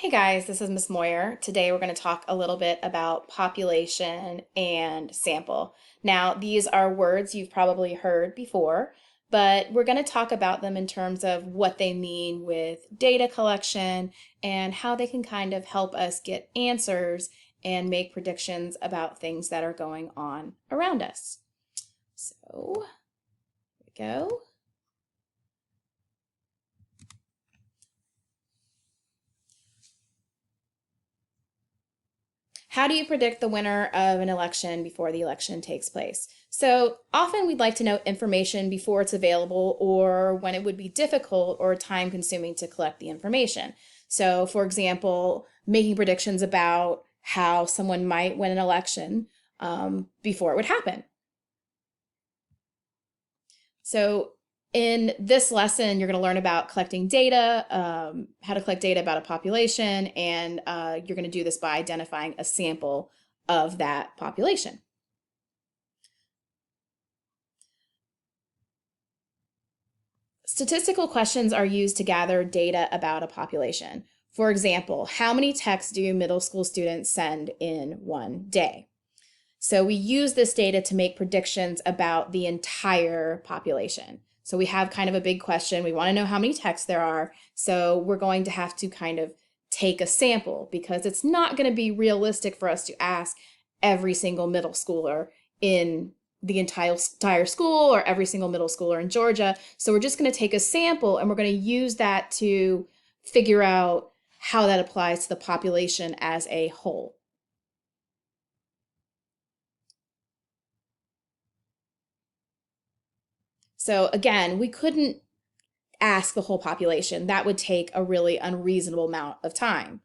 Hey guys, this is Miss Moyer. Today we're going to talk a little bit about population and sample. Now, these are words you've probably heard before, but we're going to talk about them in terms of what they mean with data collection and how they can kind of help us get answers and make predictions about things that are going on around us. So, here we go. How do you predict the winner of an election before the election takes place? So often we'd like to know information before it's available or when it would be difficult or time consuming to collect the information. So for example, making predictions about how someone might win an election before it would happen. So in this lesson, you're going to learn about collecting data, how to collect data about a population, and you're going to do this by identifying a sample of that population. Statistical questions are used to gather data about a population. For example, how many texts do middle school students send in one day? So we use this data to make predictions about the entire population. So we have kind of a big question. We want to know how many texts there are. So we're going to have to kind of take a sample because it's not going to be realistic for us to ask every single middle schooler in the entire school or every single middle schooler in Georgia. So we're just going to take a sample and we're going to use that to figure out how that applies to the population as a whole. So again, we couldn't ask the whole population. That would take a really unreasonable amount of time.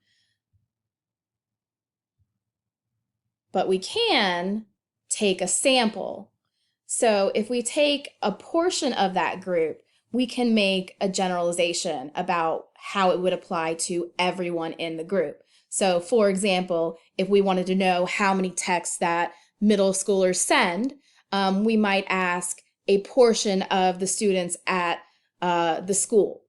But we can take a sample. So if we take a portion of that group, we can make a generalization about how it would apply to everyone in the group. So for example, if we wanted to know how many texts that middle schoolers send, we might ask a portion of the students at the school.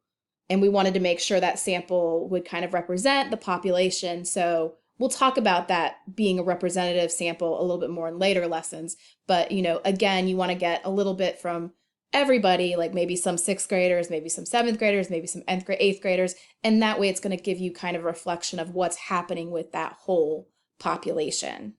And we wanted to make sure that sample would kind of represent the population. So we'll talk about that being a representative sample a little bit more in later lessons. But, again, you want to get a little bit from everybody, like maybe some sixth graders, maybe some seventh graders, maybe some eighth graders. And that way it's going to give you kind of a reflection of what's happening with that whole population.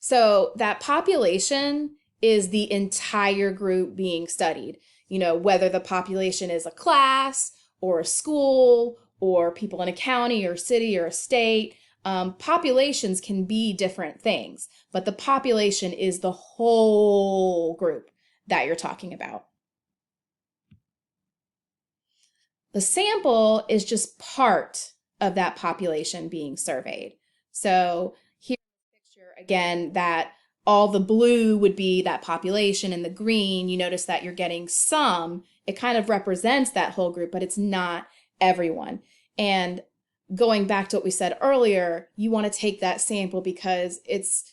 So that population is the entire group being studied. Whether the population is a class or a school or people in a county or city or a state, populations can be different things, but the population is the whole group that you're talking about. The sample is just part of that population being surveyed. So here's a picture again that all the blue would be that population and the green, you notice that you're getting some. It kind of represents that whole group, but it's not everyone. And going back to what we said earlier, you want to take that sample because it's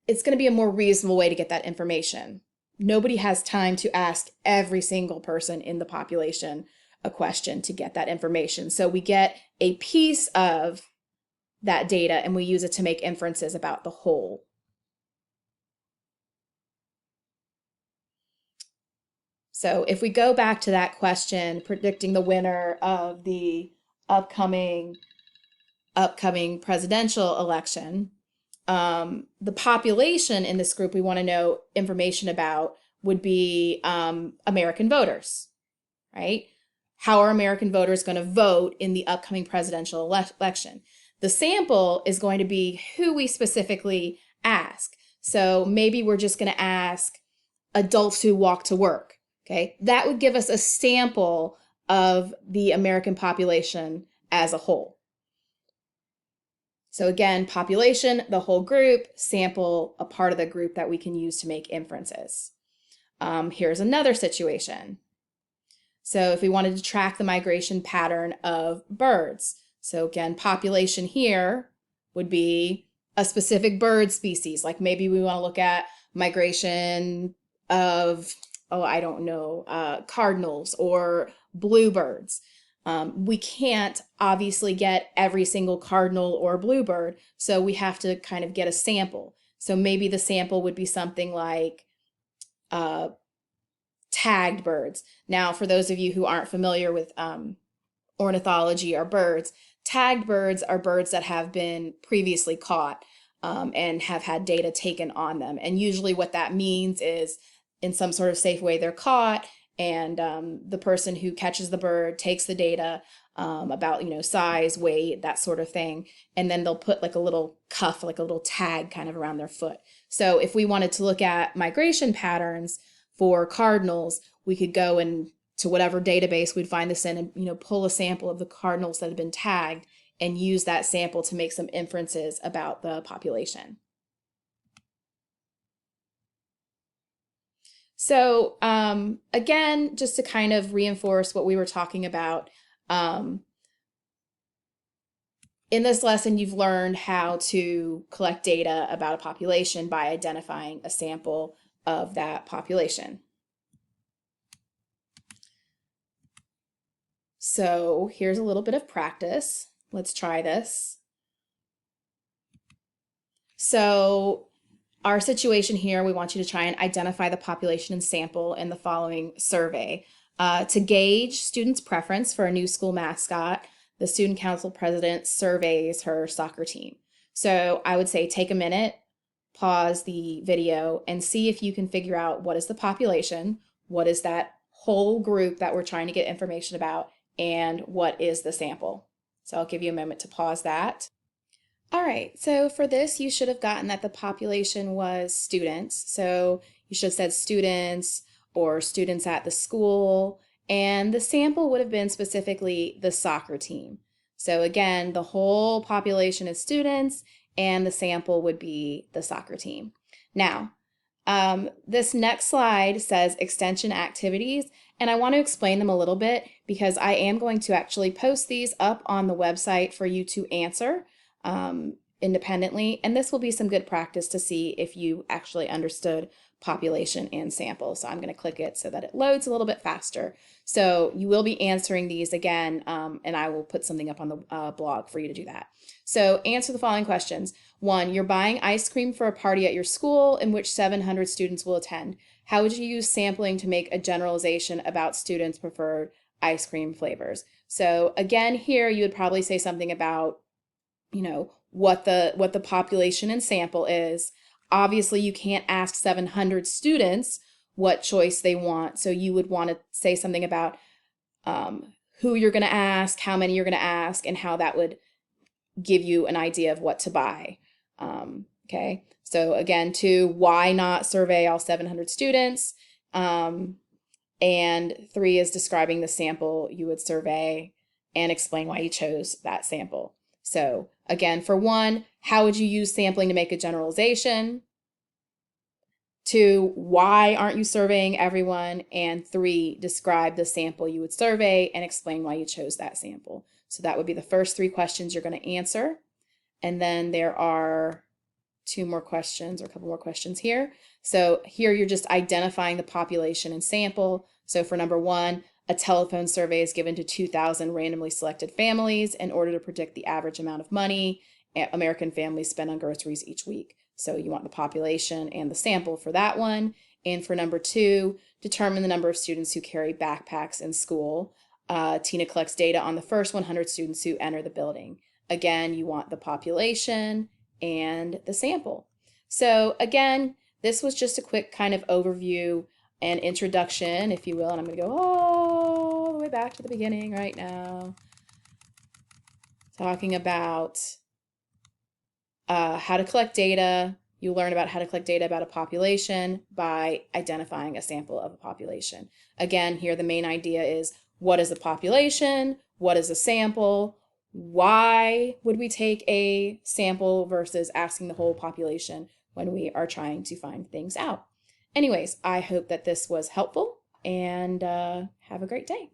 going to be a more reasonable way to get that information. Nobody has time to ask every single person in the population a question to get that information. So we get a piece of that data and we use it to make inferences about the whole. So if we go back to that question, predicting the winner of the upcoming presidential election, the population in this group we want to know information about would be American voters, right? How are American voters going to vote in the upcoming presidential election? The sample is going to be who we specifically ask. So maybe we're just going to ask adults who walk to work. Okay, that would give us a sample of the American population as a whole. So again, population, the whole group, sample, a part of the group that we can use to make inferences. Here's another situation. So if we wanted to track the migration pattern of birds, so again, population here would be a specific bird species. Like maybe we want to look at migration of oh, I don't know, cardinals or bluebirds. We can't obviously get every single cardinal or bluebird, so we have to kind of get a sample. So maybe the sample would be something like tagged birds. Now, for those of you who aren't familiar with ornithology or birds, tagged birds are birds that have been previously caught and have had data taken on them. And usually what that means is in some sort of safe way they're caught, and the person who catches the bird takes the data about, size, weight, that sort of thing, and then they'll put like a little cuff, like a little tag kind of around their foot. So if we wanted to look at migration patterns for cardinals, we could go and to whatever database we'd find this in and pull a sample of the cardinals that have been tagged and use that sample to make some inferences about the population. So again, just to kind of reinforce what we were talking about, in this lesson, you've learned how to collect data about a population by identifying a sample of that population. So here's a little bit of practice. Let's try this. So our situation here, we want you to try and identify the population and sample in the following survey. To gauge students' preference for a new school mascot, the student council president surveys her soccer team. So I would say take a minute, pause the video, and see if you can figure out what is the population, what is that whole group that we're trying to get information about, and what is the sample. So I'll give you a moment to pause that. All right, so for this, you should have gotten that the population was students. So you should have said students or students at the school, and the sample would have been specifically the soccer team. So again, the whole population is students, and the sample would be the soccer team. Now, this next slide says extension activities, and I want to explain them a little bit because I am going to actually post these up on the website for you to answer independently, and this will be some good practice to see if you actually understood population and sample. So I'm going to click it so that it loads a little bit faster. So you will be answering these again, and I will put something up on the blog for you to do that. So answer the following questions. 1, you're buying ice cream for a party at your school in which 700 students will attend. How would you use sampling to make a generalization about students' preferred ice cream flavors? So again, here you would probably say something about what the population and sample is. Obviously, you can't ask 700 students what choice they want. So you would want to say something about who you're going to ask, how many you're going to ask, and how that would give you an idea of what to buy. Okay. So again, 2, why not survey all 700 students? And 3 is describing the sample you would survey and explain why you chose that sample. So again, for 1, how would you use sampling to make a generalization? 2, why aren't you surveying everyone? And 3, describe the sample you would survey and explain why you chose that sample. So that would be the first 3 questions you're going to answer. And then there are 2 more questions or a couple more questions here. So here you're just identifying the population and sample. So for number 1, a telephone survey is given to 2,000 randomly selected families in order to predict the average amount of money American families spend on groceries each week. So you want the population and the sample for that one. And for number 2, determine the number of students who carry backpacks in school. Tina collects data on the first 100 students who enter the building. Again, you want the population and the sample. So again, this was just a quick kind of overview and introduction, if you will, and I'm going to go all the way back to the beginning right now, talking about how to collect data. You learn about how to collect data about a population by identifying a sample of a population. Again, here the main idea is, what is the population? What is a sample? Why would we take a sample versus asking the whole population when we are trying to find things out? Anyways, I hope that this was helpful, and have a great day.